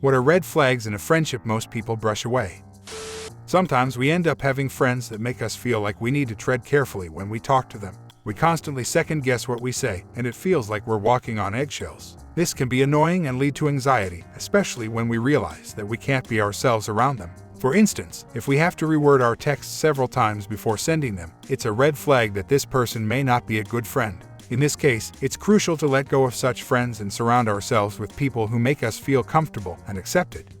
What are red flags in a friendship most people brush away? Sometimes we end up having friends that make us feel like we need to tread carefully when we talk to them. We constantly second-guess what we say, and it feels like we're walking on eggshells. This can be annoying and lead to anxiety, especially when we realize that we can't be ourselves around them. For instance, if we have to reword our texts several times before sending them, it's a red flag that this person may not be a good friend. In this case, it's crucial to let go of such friends and surround ourselves with people who make us feel comfortable and accepted.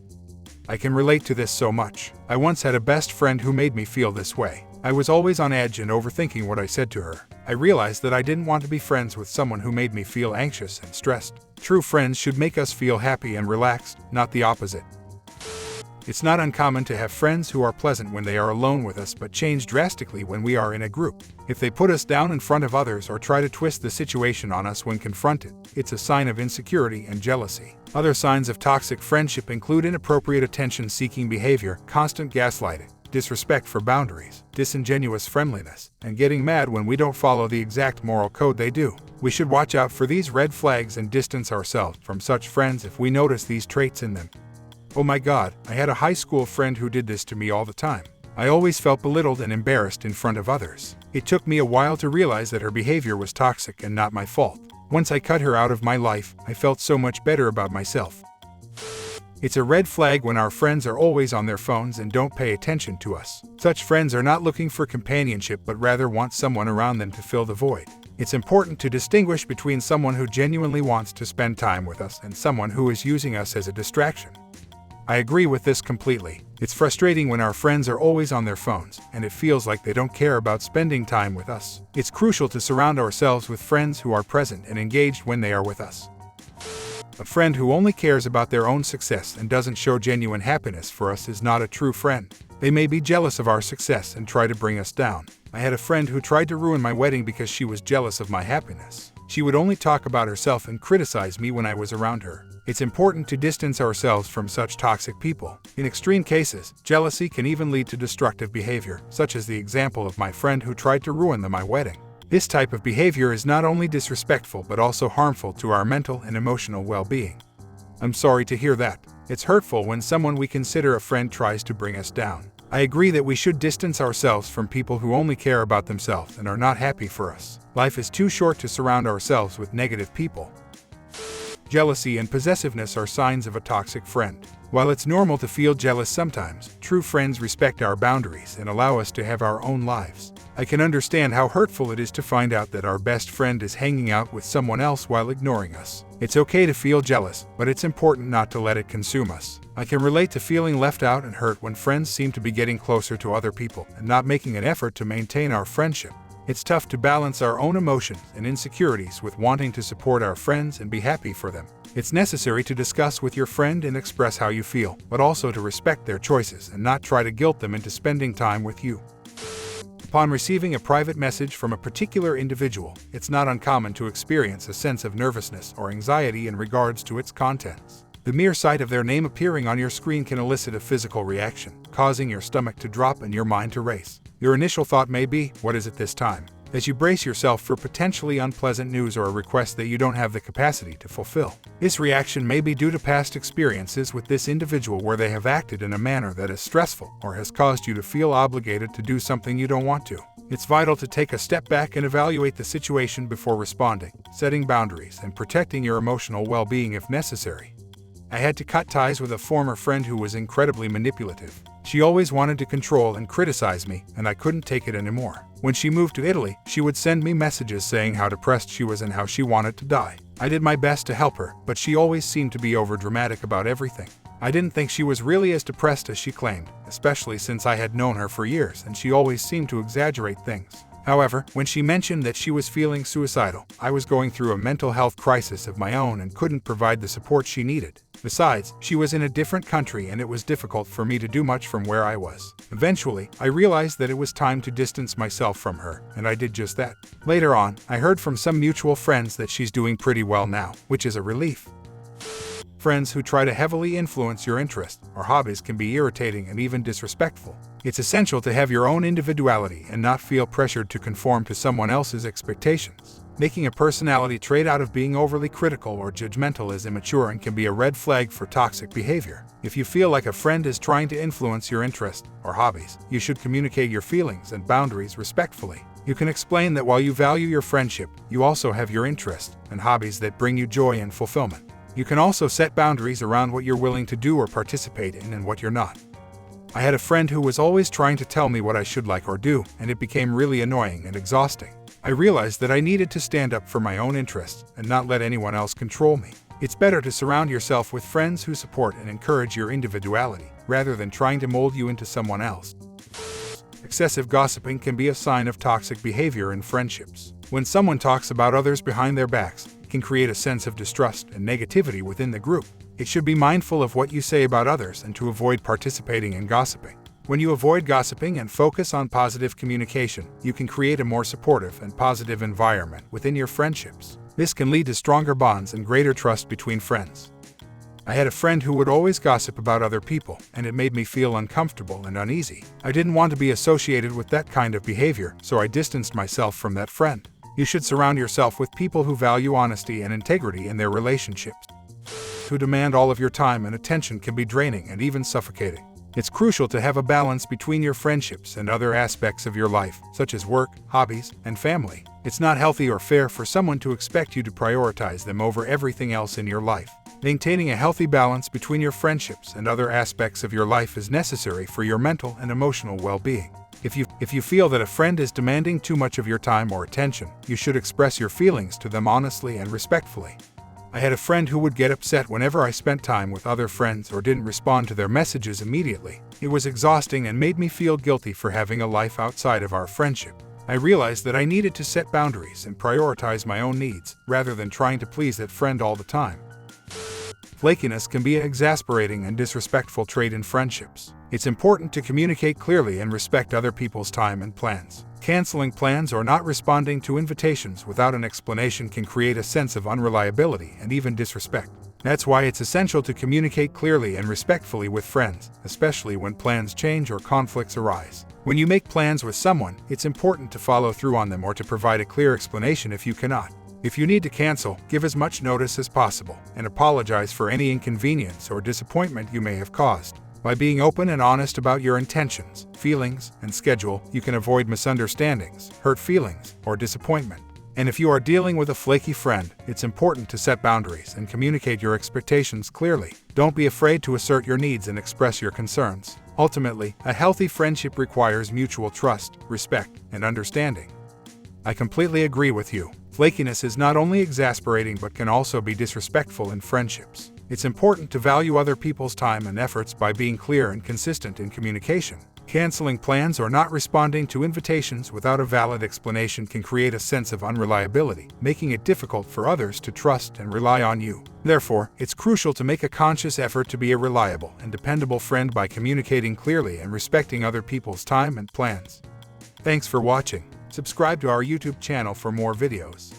I can relate to this so much. I once had a best friend who made me feel this way. I was always on edge and overthinking what I said to her. I realized that I didn't want to be friends with someone who made me feel anxious and stressed. True friends should make us feel happy and relaxed, not the opposite. It's not uncommon to have friends who are pleasant when they are alone with us but change drastically when we are in a group. If they put us down in front of others or try to twist the situation on us when confronted, it's a sign of insecurity and jealousy. Other signs of toxic friendship include inappropriate attention-seeking behavior, constant gaslighting, disrespect for boundaries, disingenuous friendliness, and getting mad when we don't follow the exact moral code they do. We should watch out for these red flags and distance ourselves from such friends if we notice these traits in them. Oh my God, I had a high school friend who did this to me all the time. I always felt belittled and embarrassed in front of others. It took me a while to realize that her behavior was toxic and not my fault. Once I cut her out of my life, I felt so much better about myself. It's a red flag when our friends are always on their phones and don't pay attention to us. Such friends are not looking for companionship but rather want someone around them to fill the void. It's important to distinguish between someone who genuinely wants to spend time with us and someone who is using us as a distraction. I agree with this completely. It's frustrating when our friends are always on their phones, and it feels like they don't care about spending time with us. It's crucial to surround ourselves with friends who are present and engaged when they are with us. A friend who only cares about their own success and doesn't show genuine happiness for us is not a true friend. They may be jealous of our success and try to bring us down. I had a friend who tried to ruin my wedding because she was jealous of my happiness. She would only talk about herself and criticize me when I was around her. It's important to distance ourselves from such toxic people. In extreme cases, jealousy can even lead to destructive behavior, such as the example of my friend who tried to ruin my wedding. This type of behavior is not only disrespectful but also harmful to our mental and emotional well-being. I'm sorry to hear that. It's hurtful when someone we consider a friend tries to bring us down. I agree that we should distance ourselves from people who only care about themselves and are not happy for us. Life is too short to surround ourselves with negative people. Jealousy and possessiveness are signs of a toxic friend. While it's normal to feel jealous sometimes, true friends respect our boundaries and allow us to have our own lives. I can understand how hurtful it is to find out that our best friend is hanging out with someone else while ignoring us. It's okay to feel jealous, but it's important not to let it consume us. I can relate to feeling left out and hurt when friends seem to be getting closer to other people and not making an effort to maintain our friendship. It's tough to balance our own emotions and insecurities with wanting to support our friends and be happy for them. It's necessary to discuss with your friend and express how you feel, but also to respect their choices and not try to guilt them into spending time with you. Upon receiving a private message from a particular individual, it's not uncommon to experience a sense of nervousness or anxiety in regards to its contents. The mere sight of their name appearing on your screen can elicit a physical reaction, causing your stomach to drop and your mind to race. Your initial thought may be, "What is it this time?" as you brace yourself for potentially unpleasant news or a request that you don't have the capacity to fulfill. This reaction may be due to past experiences with this individual where they have acted in a manner that is stressful or has caused you to feel obligated to do something you don't want to. It's vital to take a step back and evaluate the situation before responding, setting boundaries, and protecting your emotional well-being if necessary. I had to cut ties with a former friend who was incredibly manipulative. She always wanted to control and criticize me, and I couldn't take it anymore. When she moved to Italy, she would send me messages saying how depressed she was and how she wanted to die. I did my best to help her, but she always seemed to be overdramatic about everything. I didn't think she was really as depressed as she claimed, especially since I had known her for years and she always seemed to exaggerate things. However, when she mentioned that she was feeling suicidal, I was going through a mental health crisis of my own and couldn't provide the support she needed. Besides, she was in a different country and it was difficult for me to do much from where I was. Eventually, I realized that it was time to distance myself from her, and I did just that. Later on, I heard from some mutual friends that she's doing pretty well now, which is a relief. Friends who try to heavily influence your interests or hobbies can be irritating and even disrespectful. It's essential to have your own individuality and not feel pressured to conform to someone else's expectations. Making a personality trait out of being overly critical or judgmental is immature and can be a red flag for toxic behavior. If you feel like a friend is trying to influence your interests or hobbies, you should communicate your feelings and boundaries respectfully. You can explain that while you value your friendship, you also have your interests and hobbies that bring you joy and fulfillment. You can also set boundaries around what you're willing to do or participate in and what you're not. I had a friend who was always trying to tell me what I should like or do, and it became really annoying and exhausting. I realized that I needed to stand up for my own interests and not let anyone else control me. It's better to surround yourself with friends who support and encourage your individuality, rather than trying to mold you into someone else. Excessive gossiping can be a sign of toxic behavior in friendships. When someone talks about others behind their backs, it can create a sense of distrust and negativity within the group. It should be mindful of what you say about others and to avoid participating in gossiping. When you avoid gossiping and focus on positive communication, you can create a more supportive and positive environment within your friendships. This can lead to stronger bonds and greater trust between friends. I had a friend who would always gossip about other people, and it made me feel uncomfortable and uneasy. I didn't want to be associated with that kind of behavior, so I distanced myself from that friend. You should surround yourself with people who value honesty and integrity in their relationships. To demand all of your time and attention can be draining and even suffocating. It's crucial to have a balance between your friendships and other aspects of your life, such as work, hobbies, and family. It's not healthy or fair for someone to expect you to prioritize them over everything else in your life. Maintaining a healthy balance between your friendships and other aspects of your life is necessary for your mental and emotional well-being. If you feel that a friend is demanding too much of your time or attention, you should express your feelings to them honestly and respectfully. I had a friend who would get upset whenever I spent time with other friends or didn't respond to their messages immediately. It was exhausting and made me feel guilty for having a life outside of our friendship. I realized that I needed to set boundaries and prioritize my own needs, rather than trying to please that friend all the time. Flakiness can be an exasperating and disrespectful trait in friendships. It's important to communicate clearly and respect other people's time and plans. Canceling plans or not responding to invitations without an explanation can create a sense of unreliability and even disrespect. That's why it's essential to communicate clearly and respectfully with friends, especially when plans change or conflicts arise. When you make plans with someone, it's important to follow through on them or to provide a clear explanation if you cannot. If you need to cancel, give as much notice as possible and apologize for any inconvenience or disappointment you may have caused. By being open and honest about your intentions, feelings, and schedule, you can avoid misunderstandings, hurt feelings, or disappointment. And if you are dealing with a flaky friend, it's important to set boundaries and communicate your expectations clearly. Don't be afraid to assert your needs and express your concerns. Ultimately, a healthy friendship requires mutual trust, respect, and understanding. I completely agree with you. Flakiness is not only exasperating but can also be disrespectful in friendships. It's important to value other people's time and efforts by being clear and consistent in communication. Canceling plans or not responding to invitations without a valid explanation can create a sense of unreliability, making it difficult for others to trust and rely on you. Therefore, it's crucial to make a conscious effort to be a reliable and dependable friend by communicating clearly and respecting other people's time and plans. Thanks for watching. Subscribe to our YouTube channel for more videos.